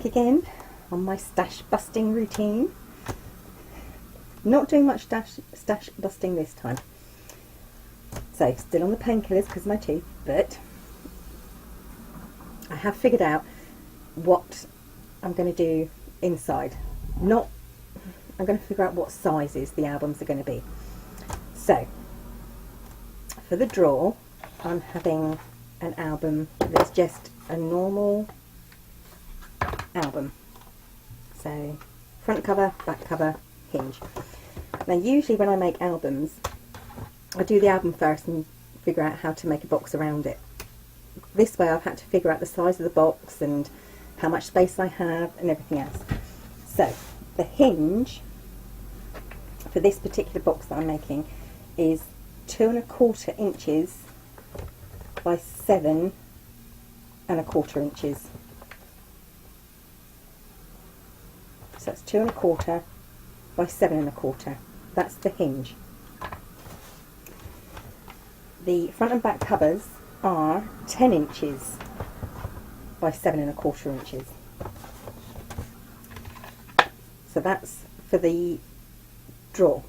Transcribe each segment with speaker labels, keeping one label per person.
Speaker 1: back again on my stash busting routine. Not doing much stash busting this time. So still on the painkillers because of my teeth, but I have figured out what I'm going to do inside. I'm going to figure out what sizes the albums are going to be. So for the drawer, I'm having an album that's just a normal album. So front cover, back cover, hinge. Now usually when I make albums, I do the album first and figure out how to make a box around it. This way I've had to figure out the size of the box and how much space I have and everything else. So the hinge for this particular box that I'm making is 2¼ inches by 7¼ inches. So that's 2¼ by 7¼ That's the hinge. The front and back covers are 10 inches by 7¼ inches. So that's for the drawer.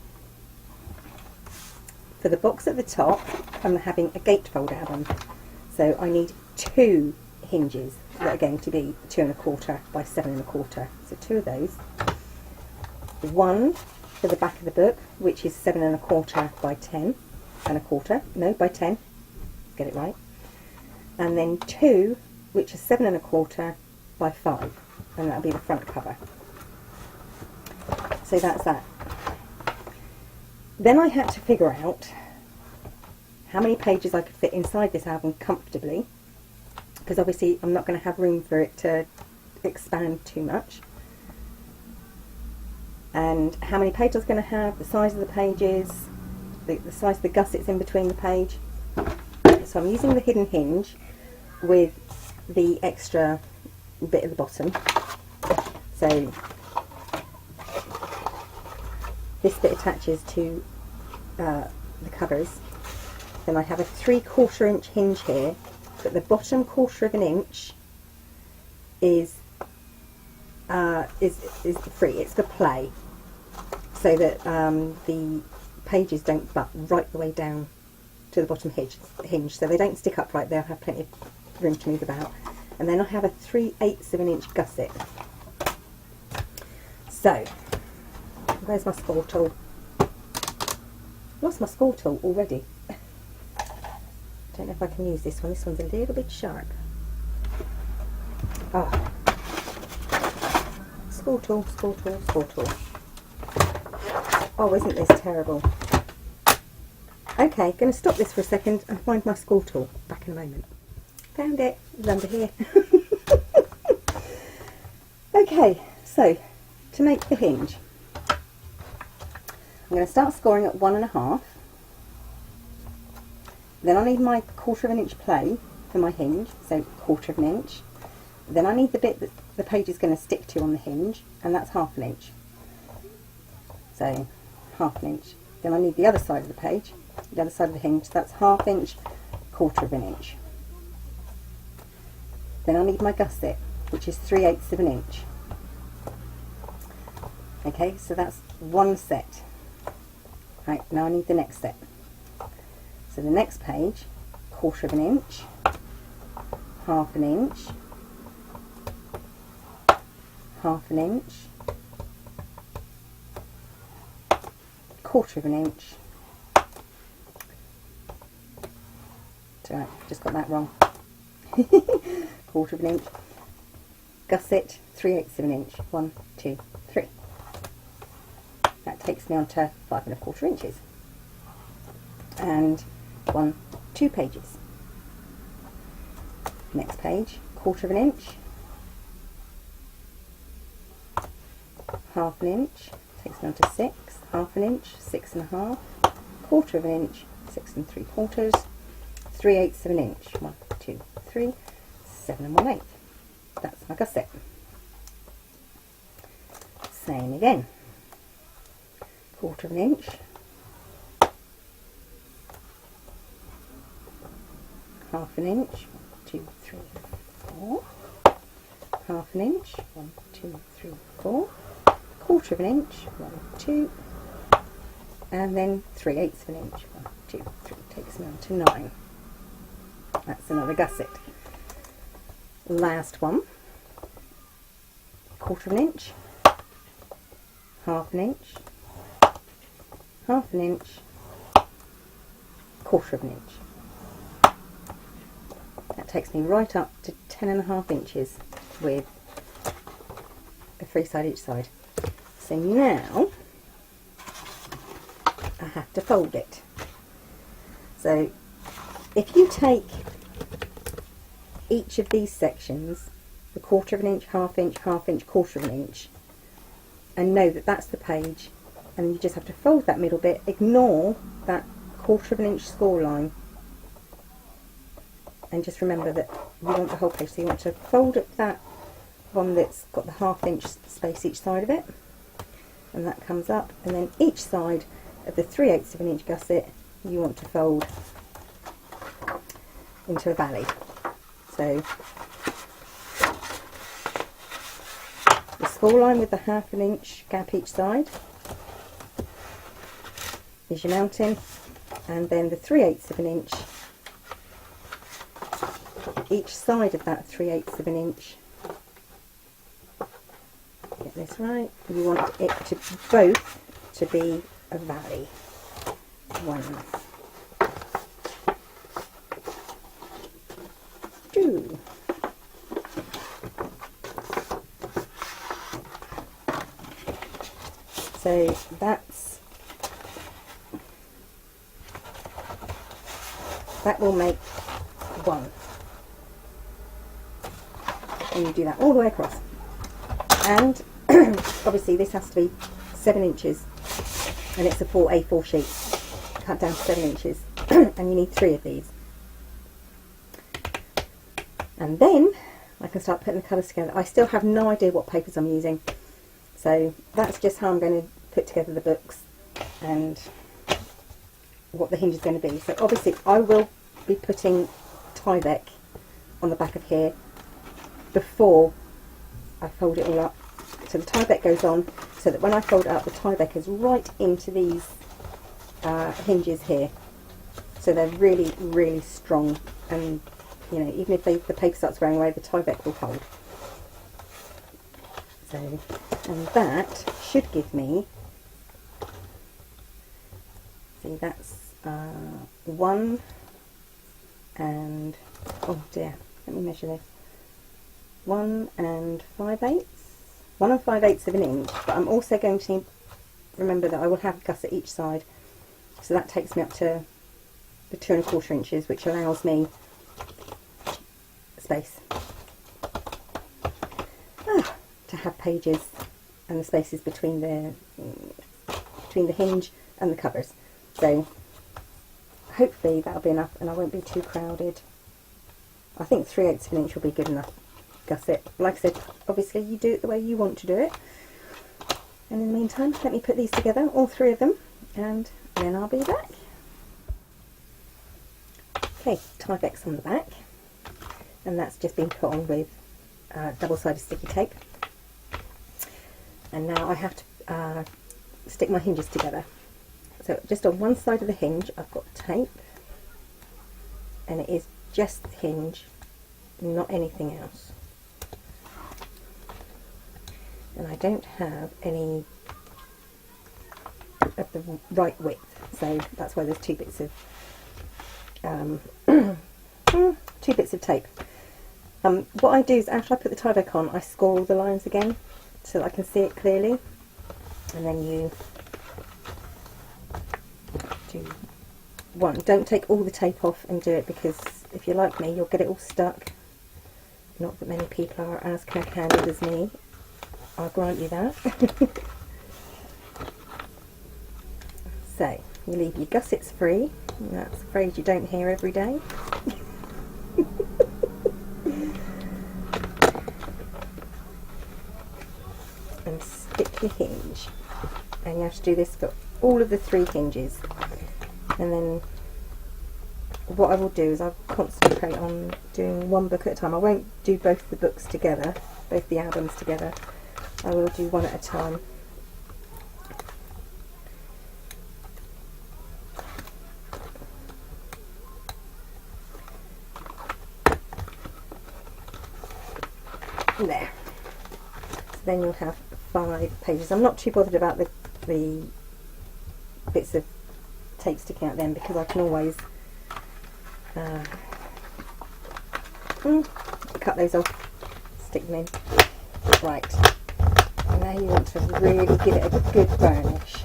Speaker 1: For the box at the top, I'm having a gatefold album. So I need 2 hinges that are going to be 2¼ by 7¼ So 2 of those. One for the back of the book, which is 7¼ by 10¼ No, by 10. Get it right. And then 2, which is 7¼ by 5, and that'll be the front cover. So that's that. Then I had to figure out how many pages I could fit inside this album comfortably, because obviously I'm not going to have room for it to expand too much. And how many pages I was going to have, the size of the pages, the size of the gussets in between the page. So I'm using the hidden hinge with the extra bit at the bottom. So this bit attaches to the covers. Then I have a 3/4 inch hinge here, but the bottom 1/4 inch is free. It's for play, so that the pages don't butt right the way down to the bottom hinge, so they don't stick upright. They'll have plenty of room to move about. And then I have a 3/8 inch gusset. So there's my score tool. Lost my score tool already. Don't know if I can use this one. This one's a little bit sharp. Oh. Score tool, score tool, score tool. Oh, isn't this terrible? Okay, going to stop this for a second and find my score tool. Back in a moment. Found it. It's under here. Okay, so to make the hinge, I'm going to start scoring at 1½. Then I need my 1/4 inch play for my hinge, so 1/4 inch. Then I need the bit that the page is going to stick to on the hinge, and that's 1/2 inch. So 1/2 inch. Then I need the other side of the page, the other side of the hinge, that's 1/2 inch, 1/4 inch. Then I need my gusset, which is 3/8 inch. Okay, so that's one set. Right, now I need the next set. So the next page, 1/4 inch, 1/2 inch, 1/2 inch, 1/4 inch. Sorry, just got that wrong. 1/4 inch. Gusset, 3/8 inch. 1, 2, 3. That takes me on to 5¼ inches. And 2 pages. Next page, 1/4 inch, 1/2 inch, takes me on to 6, 1/2 inch, 6½, 1/4 inch, 6 3/4, 3/8 inch, 1, 2, 3, 7 1/8. That's my gusset. Same again, 1/4 inch, 1/2 inch, 2, 3, 4, half an inch, 1, 2, 3, 4, quarter of an inch, 1, 2, and then 3/8 of an inch, 1, 2, 3, takes me on to 9. That's another gusset. Last one, quarter of an inch, half an inch, half an inch, quarter of an inch. That takes me right up to 10.5 inches with a free side each side. So now I have to fold it. So if you take each of these sections, the quarter of an inch, half inch, quarter of an inch, and know that that's the page, and you just have to fold that middle bit, ignore that quarter of an inch score line, and just remember that you want the whole page, so you want to fold up that one that's got the half inch space each side of it, and that comes up, and then each side of the 3/8 of an inch gusset you want to fold into a valley. So the score line with the half an inch gap each side is your mountain, and then the 3/8 of an inch each side of that 3/8 of an inch. Get this right. You want it to both to be a valley. 1, 2. So that will make 1. And you do that all the way across. And obviously this has to be 7 inches, and it's a 4 A4 sheet, cut down to 7 inches, and you need 3 of these. And then I can start putting the colours together. I still have no idea what papers I'm using, so that's just how I'm going to put together the books and what the hinge is going to be. So obviously I will be putting Tyvek on the back of here before I fold it all up. So the Tyvek goes on so that when I fold it up, the Tyvek is right into these hinges here. So they're really, really strong, and you know, even if the paper starts wearing away, the Tyvek will hold. So, and that should give me, see, that's 1 and, oh dear, let me measure this. 1 5/8, 1 5/8 of an inch, but I'm also going to need, remember that I will have a gusset each side, so that takes me up to the 2 1/4 inches, which allows me space to have pages and the spaces between the hinge and the covers. So hopefully that'll be enough, and I won't be too crowded. I think 3/8 of an inch will be good enough gusset. Like I said, obviously you do it the way you want to do it. And in the meantime, let me put these together, all 3 of them, and then I'll be back. Okay, Tyvek's on the back, and that's just been put on with double-sided sticky tape. And now I have to stick my hinges together. So just on one side of the hinge I've got tape, and it is just the hinge, not anything else. And I don't have any of the right width, so that's why there's 2 bits of 2 bits of tape. What I do is after I put the Tyvek on, I score all the lines again so that I can see it clearly, and then you do one. Don't take all the tape off and do it, because if you're like me, you'll get it all stuck. Not that many people are as cack-handed as me, I'll grant you that. So you leave your gussets free, and that's a phrase you don't hear every day. And stick your hinge, and you have to do this for all of the 3 hinges. And then what I will do is I'll concentrate on doing one book at a time. I won't do both the books together, both the albums together. I will do one at a time. There. So then you'll have 5 pages. I'm not too bothered about the bits of tape sticking out then, because I can always cut those off, stick them in. Right, and now you want to really give it a good burnish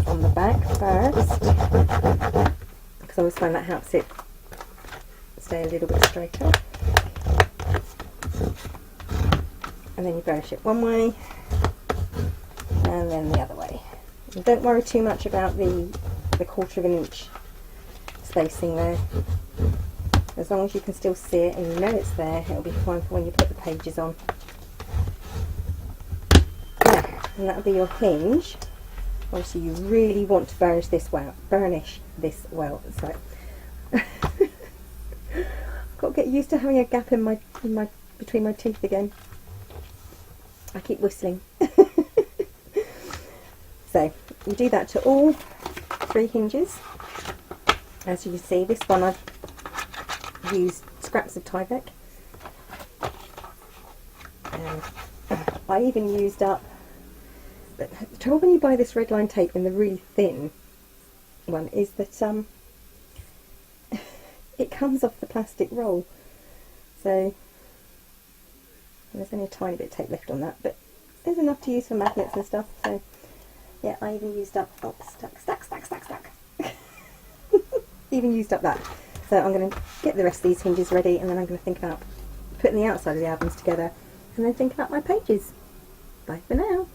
Speaker 1: on the back first, because I always find that helps it stay a little bit straighter. And then you burnish it one way and then the other way. And don't worry too much about the 1/4 inch spacing there. As long as you can still see it and you know it's there, it'll be fine for when you put the pages on. Yeah, and that'll be your hinge. Obviously you really want to burnish this well. So I've got to get used to having a gap in my between my teeth again. I keep whistling. So you do that to all 3 hinges. As you can see, this one I've used scraps of Tyvek, and I even used up, but the trouble when you buy this red line tape in the really thin one is that it comes off the plastic roll, so there's only a tiny bit of tape left on that, but there's enough to use for magnets and stuff. So yeah, I even used up, oh, stuck. Even used up that. So I'm going to get the rest of these hinges ready, and then I'm going to think about putting the outside of the albums together, and then think about my pages. Bye for now.